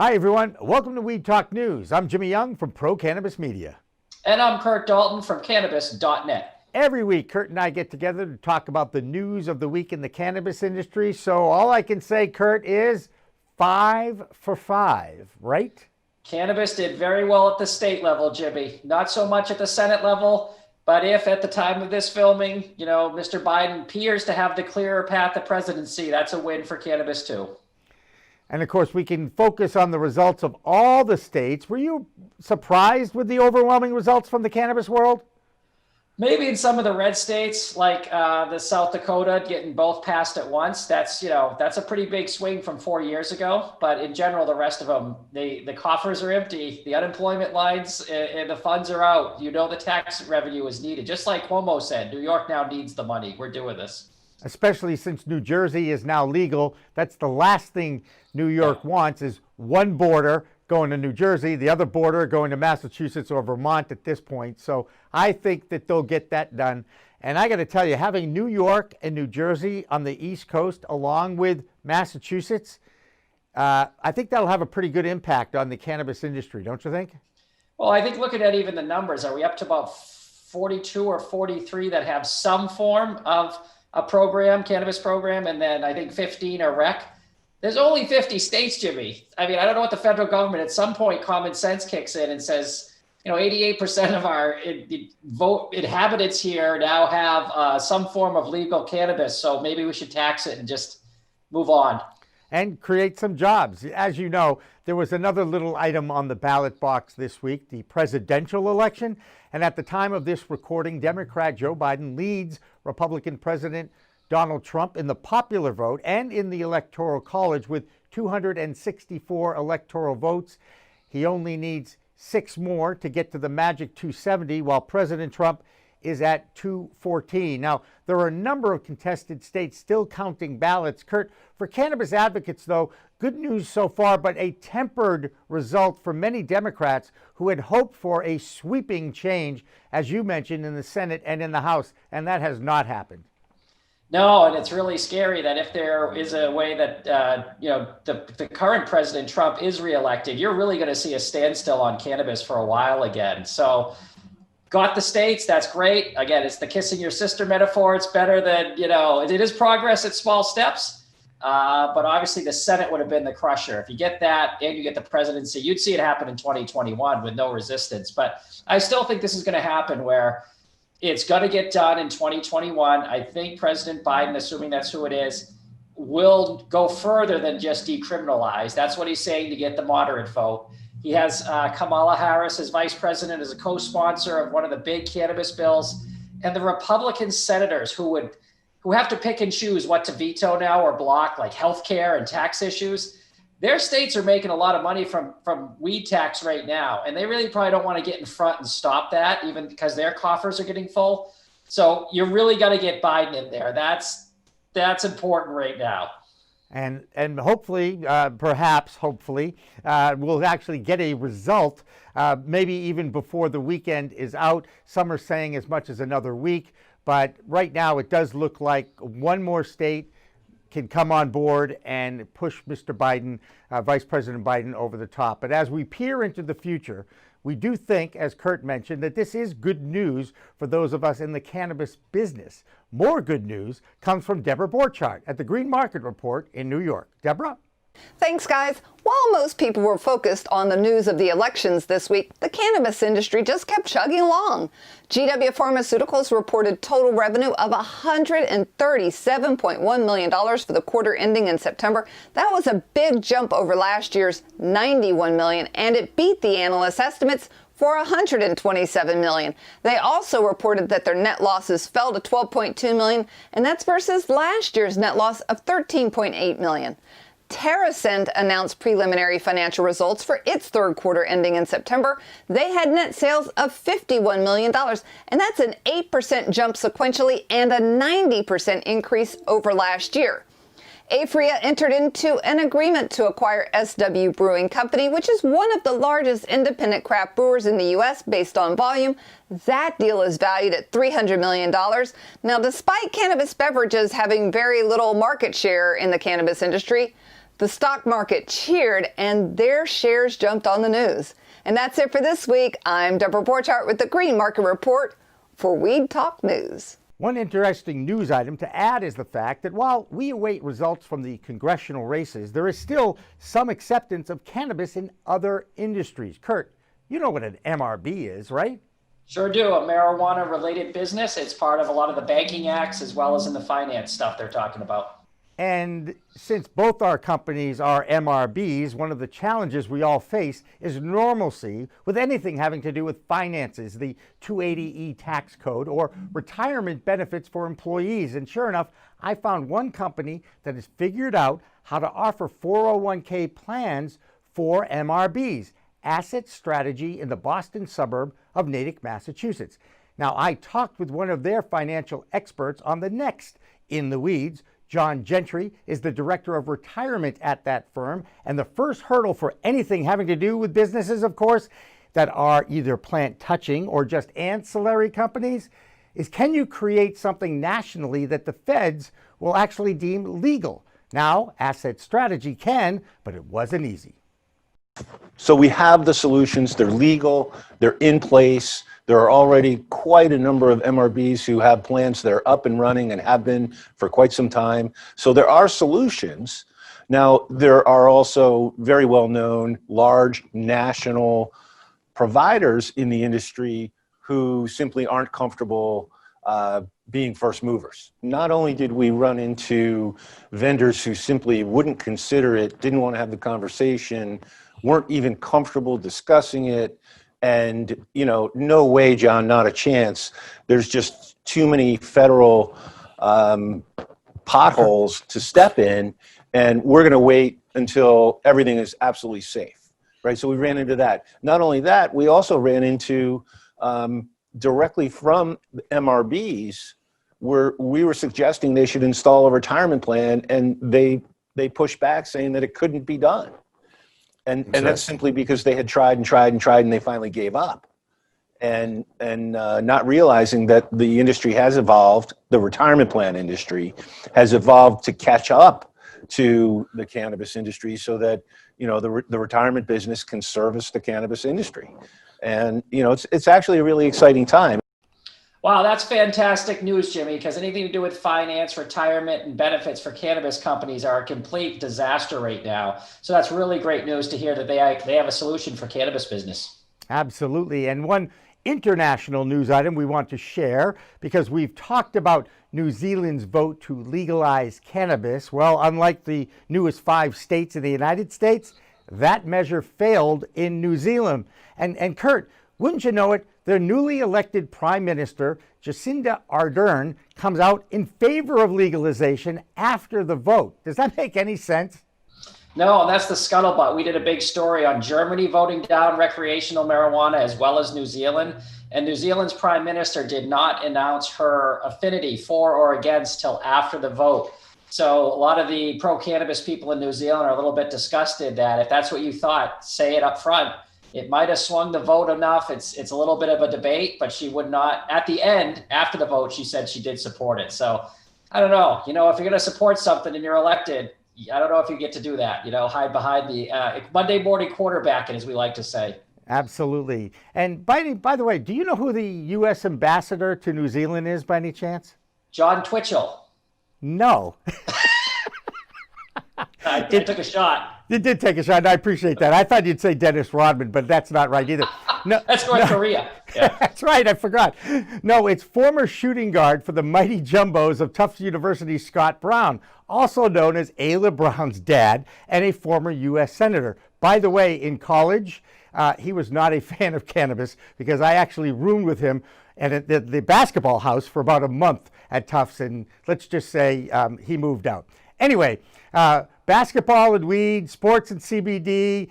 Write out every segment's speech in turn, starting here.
Hi, everyone. Welcome to Weed Talk News. I'm Jimmy Young from Pro Cannabis Media. And I'm Kurt Dalton from Cannabis.net. Every week, Kurt and I get together to talk about the news of the week in the cannabis industry. So all I can say, Kurt, is 5 for 5, right? Cannabis did very well at the state level, Jimmy. Not so much at the Senate level, but if at the time of this filming, Mr. Biden appears to have the clearer path to presidency, that's a win for cannabis too. And of course, we can focus on the results of all the states. Were you surprised with the overwhelming results from the cannabis world? Maybe in some of the red states, like the South Dakota, getting both passed at once. That's a pretty big swing from 4 years ago. But in general, the rest of them, the coffers are empty, the unemployment lines and the funds are out. The tax revenue is needed. Just like Cuomo said, New York now needs the money. We're doing this. Especially since New Jersey is now legal. That's the last thing New York wants, is one border going to New Jersey, the other border going to Massachusetts or Vermont at this point. So I think that they'll get that done. And I got to tell you, having New York and New Jersey on the East Coast along with Massachusetts, I think that'll have a pretty good impact on the cannabis industry, don't you think? Well, I think looking at even the numbers, are we up to about 42 or 43 that have some form of a program, cannabis program, and then I think 15 are rec? There's only 50 states, Jimmy. I mean, I don't know what the federal government, at some point, common sense kicks in and says, 88% of our inhabitants here now have some form of legal cannabis. So maybe we should tax it and just move on. And create some jobs. As you know, there was another little item on the ballot box this week, the presidential election. And at the time of this recording, Democrat Joe Biden leads Republican President Donald Trump in the popular vote and in the Electoral College with 264 electoral votes. He only needs 6 more to get to the magic 270, while President Trump is at 214. Now, there are a number of contested states still counting ballots. Kurt, for cannabis advocates, though, good news so far, but a tempered result for many Democrats who had hoped for a sweeping change, as you mentioned, in the Senate and in the House, and that has not happened. No, and it's really scary that if there is a way that, the current President Trump is reelected, you're really going to see a standstill on cannabis for a while again. So got the states, that's great. Again, it's the kissing your sister metaphor. It's better than, it is progress at small steps. But obviously the Senate would have been the crusher. If you get that and you get the presidency, you'd see it happen in 2021 with no resistance. But I still think this is going to happen where it's going to get done in 2021. I think President Biden, assuming that's who it is, will go further than just decriminalize. That's what he's saying to get the moderate vote. He has Kamala Harris as vice president, as a co-sponsor of one of the big cannabis bills. And the Republican senators who have to pick and choose what to veto now or block, like healthcare and tax issues, their states are making a lot of money from weed tax right now. And they really probably don't want to get in front and stop that, even because their coffers are getting full. So you really got to get Biden in there. That's important right now. And hopefully, hopefully, we'll actually get a result, maybe even before the weekend is out. Some are saying as much as another week. But right now, it does look like one more state can come on board and push Mr. Biden, Vice President Biden, over the top. But as we peer into the future, we do think, as Kurt mentioned, that this is good news for those of us in the cannabis business. More good news comes from Deborah Borchardt at the Green Market Report in New York. Deborah? Thanks, guys. While most people were focused on the news of the elections this week, the cannabis industry just kept chugging along. GW Pharmaceuticals reported total revenue of $137.1 million for the quarter ending in September. That was a big jump over last year's $91 million, and it beat the analyst estimates for $127 million. They also reported that their net losses fell to $12.2 million, and that's versus last year's net loss of $13.8 million. TerrAscend announced preliminary financial results for its third quarter ending in September. They had net sales of $51 million, and that's an 8% jump sequentially and a 90% increase over last year. Aphria entered into an agreement to acquire SW Brewing Company, which is one of the largest independent craft brewers in the U.S. based on volume. That deal is valued at $300 million. Now, despite cannabis beverages having very little market share in the cannabis industry, The stock market cheered and their shares jumped on the news. And that's it for this week. I'm Deborah Borchardt with the Green Market Report for Weed Talk News. One interesting news item to add is the fact that while we await results from the congressional races, there is still some acceptance of cannabis in other industries. Kurt, you know what an MRB is, right? Sure do. A marijuana-related business. It's part of a lot of the banking acts as well as in the finance stuff they're talking about. And since both our companies are MRBs, one of the challenges we all face is normalcy with anything having to do with finances, the 280E tax code, or retirement benefits for employees. And sure enough, I found one company that has figured out how to offer 401k plans for MRBs, Asset Strategy in the Boston suburb of Natick, Massachusetts. Now, I talked with one of their financial experts on the next In the Weeds. John Gentry is the director of retirement at that firm. And the first hurdle for anything having to do with businesses, of course, that are either plant touching or just ancillary companies is, can you create something nationally that the feds will actually deem legal? Now, Asset Strategy can, but it wasn't easy. So we have the solutions, they're legal, they're in place. There are already quite a number of MRBs who have plans that are up and running and have been for quite some time. So there are solutions. Now, there are also very well-known large national providers in the industry who simply aren't comfortable being first movers. Not only did we run into vendors who simply wouldn't consider it, didn't want to have the conversation, weren't even comfortable discussing it, and, you know, no way, John, not a chance. There's just too many federal potholes to step in, and we're going to wait until everything is absolutely safe, right? So we ran into that. Not only that, we also ran into directly from MRBs where we were suggesting they should install a retirement plan, and they pushed back saying that it couldn't be done. And that's simply because they had tried and they finally gave up. And not realizing that the industry has evolved, the retirement plan industry has evolved to catch up to the cannabis industry so that, you know, the retirement business can service the cannabis industry. And, you know, it's actually a really exciting time. Wow, that's fantastic news, Jimmy, because anything to do with finance, retirement, and benefits for cannabis companies are a complete disaster right now. So that's really great news to hear that they have a solution for cannabis business. Absolutely. And one international news item we want to share, because we've talked about New Zealand's vote to legalize cannabis. Well, unlike the newest 5 states in the United States, that measure failed in New Zealand. And Kurt, wouldn't you know it, their newly elected Prime Minister, Jacinda Ardern, comes out in favor of legalization after the vote. Does that make any sense? No, that's the scuttlebutt. We did a big story on Germany voting down recreational marijuana as well as New Zealand. And New Zealand's Prime Minister did not announce her affinity for or against till after the vote. So a lot of the pro-cannabis people in New Zealand are a little bit disgusted that if that's what you thought, say it up front. It might have swung the vote enough. It's a little bit of a debate, but she would not, at the end, after the vote, she said she did support it. So I don't know, you know, if you're going to support something and you're elected, I don't know if you get to do that, you know, hide behind the Monday morning quarterbacking, as we like to say. Absolutely. And by the way, do you know who the U.S. ambassador to New Zealand is by any chance? John Twitchell. No. I took a shot. You did take a shot, and I appreciate that. I thought you'd say Dennis Rodman, but that's not right either. No, that's North Korea. Yeah. That's right, I forgot. No, it's former shooting guard for the Mighty Jumbos of Tufts University, Scott Brown, also known as Ayla Brown's dad and a former U.S. Senator. By the way, in college, he was not a fan of cannabis because I actually roomed with him at the basketball house for about a month at Tufts, and let's just say he moved out. Anyway, basketball and weed, sports and CBD,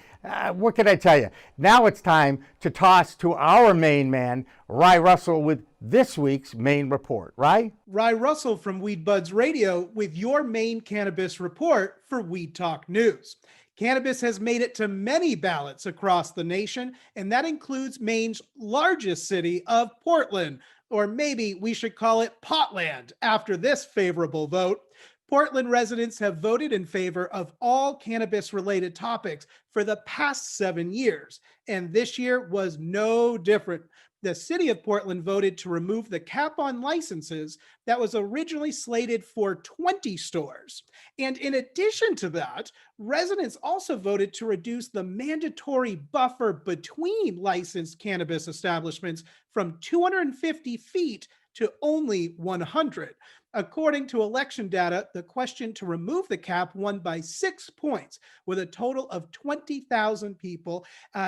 what can I tell you? Now it's time to toss to our main man, Ry Russell, with this week's main report. Ry? Ry Russell from Weed Buds Radio with your main cannabis report for Weed Talk News. Cannabis has made it to many ballots across the nation, and that includes Maine's largest city of Portland, or maybe we should call it Potland after this favorable vote. Portland residents have voted in favor of all cannabis-related topics for the past 7 years, and this year was no different. The city of Portland voted to remove the cap on licenses that was originally slated for 20 stores. And in addition to that, residents also voted to reduce the mandatory buffer between licensed cannabis establishments from 250 feet to only 100. According to election data, the question to remove the cap won by 6 points, with a total of 20,000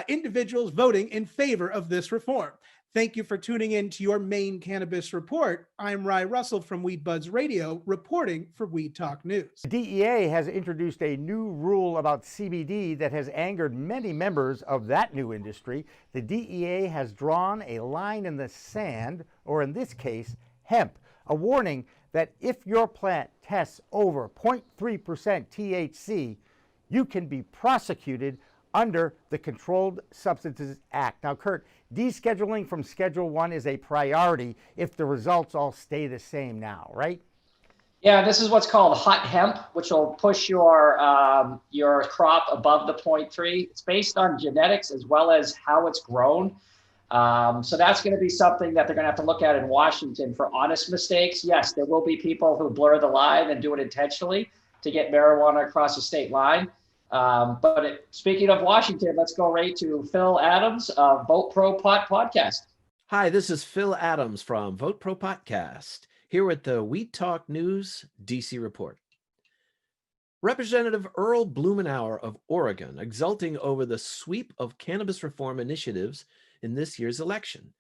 individuals voting in favor of this reform. Thank you for tuning in to your Maine Cannabis Report. I'm Rye Russell from Weed Buds Radio, reporting for Weed Talk News. The DEA has introduced a new rule about CBD that has angered many members of that new industry. The DEA has drawn a line in the sand, or in this case, hemp, a warning that if your plant tests over 0.3% THC, you can be prosecuted under the Controlled Substances Act. Now, Kurt, descheduling from Schedule 1 is a priority if the results all stay the same now, right? Yeah, this is what's called hot hemp, which will push your crop above the 0.3. It's based on genetics as well as how it's grown. So that's going to be something that they're going to have to look at in Washington for honest mistakes. Yes, there will be people who blur the line and do it intentionally to get marijuana across the state line. Speaking of Washington, let's go right to Phil Adams of Vote Pro Pot Podcast. Hi, this is Phil Adams from Vote Pro Podcast, here with the Weed Talk News DC Report. Representative Earl Blumenauer of Oregon exulting over the sweep of cannabis reform initiatives in this year's election.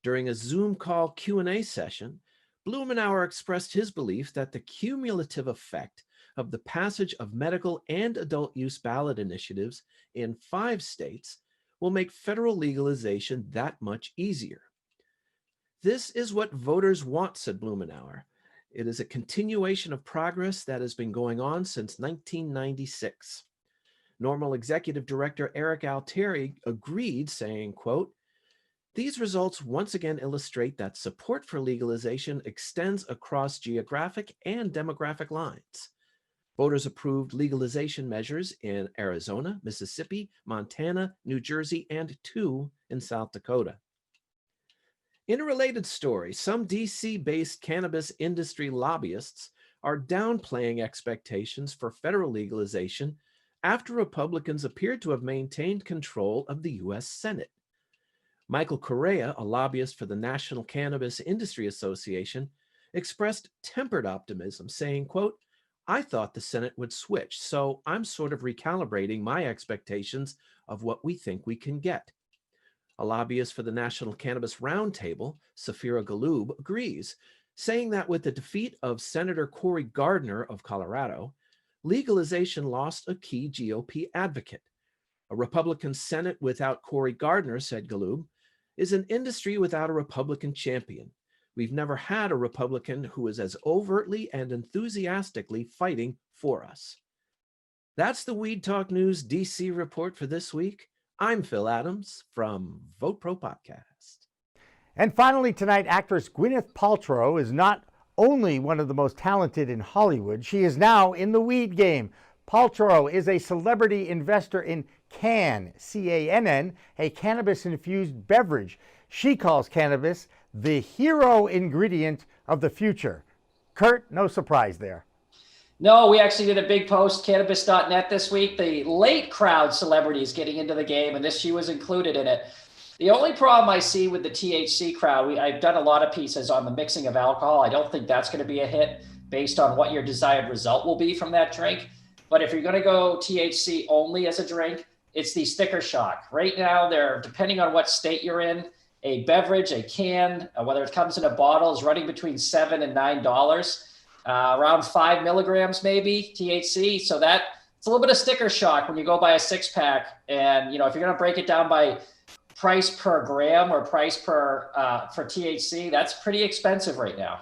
During a Zoom call Q&A session, Blumenauer expressed his belief that the cumulative effect of the passage of medical and adult use ballot initiatives in 5 states will make federal legalization that much easier. This is what voters want, said Blumenauer. It is a continuation of progress that has been going on since 1996. Normal Executive Director Eric Altieri agreed, saying, quote, "These results once again illustrate that support for legalization extends across geographic and demographic lines. Voters approved legalization measures in Arizona, Mississippi, Montana, New Jersey, and 2 in South Dakota." In a related story, some DC-based cannabis industry lobbyists are downplaying expectations for federal legalization after Republicans appear to have maintained control of the U.S. Senate. Michael Correa, a lobbyist for the National Cannabis Industry Association, expressed tempered optimism, saying, quote, "I thought the Senate would switch, so I'm sort of recalibrating my expectations of what we think we can get." A lobbyist for the National Cannabis Roundtable, Safira Galoob, agrees, saying that with the defeat of Senator Cory Gardner of Colorado, legalization lost a key GOP advocate. A Republican Senate without Cory Gardner, said Galoob, is an industry without a Republican champion. We've never had a Republican who is as overtly and enthusiastically fighting for us. That's the Weed Talk News DC report for this week. I'm Phil Adams from Vote Pro Podcast. And finally tonight, actress Gwyneth Paltrow is not only one of the most talented in Hollywood, she is now in the weed game. Paltrow is a celebrity investor in Cann, C-A-N-N, a cannabis-infused beverage. She calls cannabis the hero ingredient of the future. Kurt, no surprise there. No, we actually did a big post, cannabis.net this week. The late crowd celebrities getting into the game, and she was included in it. The only problem I see with the THC crowd, I've done a lot of pieces on the mixing of alcohol. I don't think that's going to be a hit based on what your desired result will be from that drink. But if you're going to go THC only as a drink, it's the sticker shock. Right now, they're, depending on what state you're in, a beverage, a can, whether it comes in a bottle, is running between $7 and $9. Around 5 milligrams, maybe THC. So that it's a little bit of sticker shock when you go buy a 6-pack. And, you know, if you're going to break it down by price per gram or price per for THC, that's pretty expensive right now.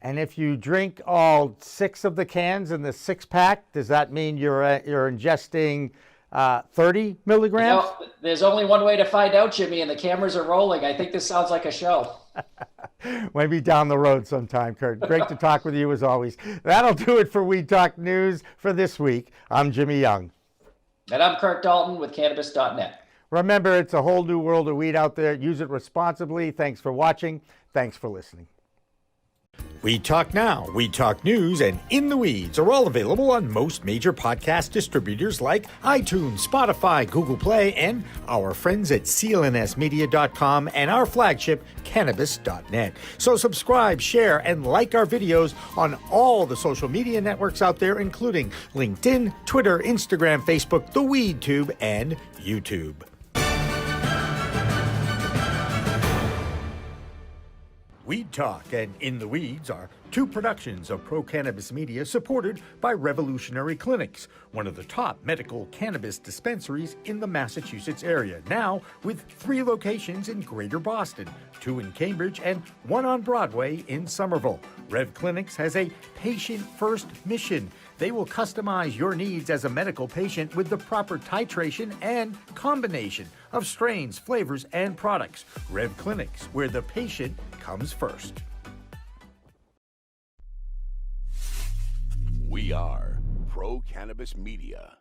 And if you drink all 6 of the cans in the 6-pack, does that mean you're ingesting 30 milligrams? You know, there's only one way to find out, Jimmy, and the cameras are rolling. I think this sounds like a show. Maybe down the road sometime, Kurt. Great to talk with you as always. That'll do it for Weed Talk News for this week. I'm Jimmy Young. And I'm Kurt Dalton with Cannabis.net. Remember, it's a whole new world of weed out there. Use it responsibly. Thanks for watching. Thanks for listening. Weed Talk Now, Weed Talk News, and In the Weeds are all available on most major podcast distributors like iTunes, Spotify, Google Play, and our friends at clnsmedia.com and our flagship, Cannabis.net. So subscribe, share, and like our videos on all the social media networks out there, including LinkedIn, Twitter, Instagram, Facebook, the WeedTube, and YouTube. Weed Talk and In the Weeds are two productions of Pro Cannabis Media supported by Revolutionary Clinics, one of the top medical cannabis dispensaries in the Massachusetts area, now with 3 locations in Greater Boston, 2 in Cambridge and 1 on Broadway in Somerville. Rev Clinics has a patient-first mission. They will customize your needs as a medical patient with the proper titration and combination of strains, flavors, and products. Rev Clinics, where the patient comes first. We are Pro Cannabis Media.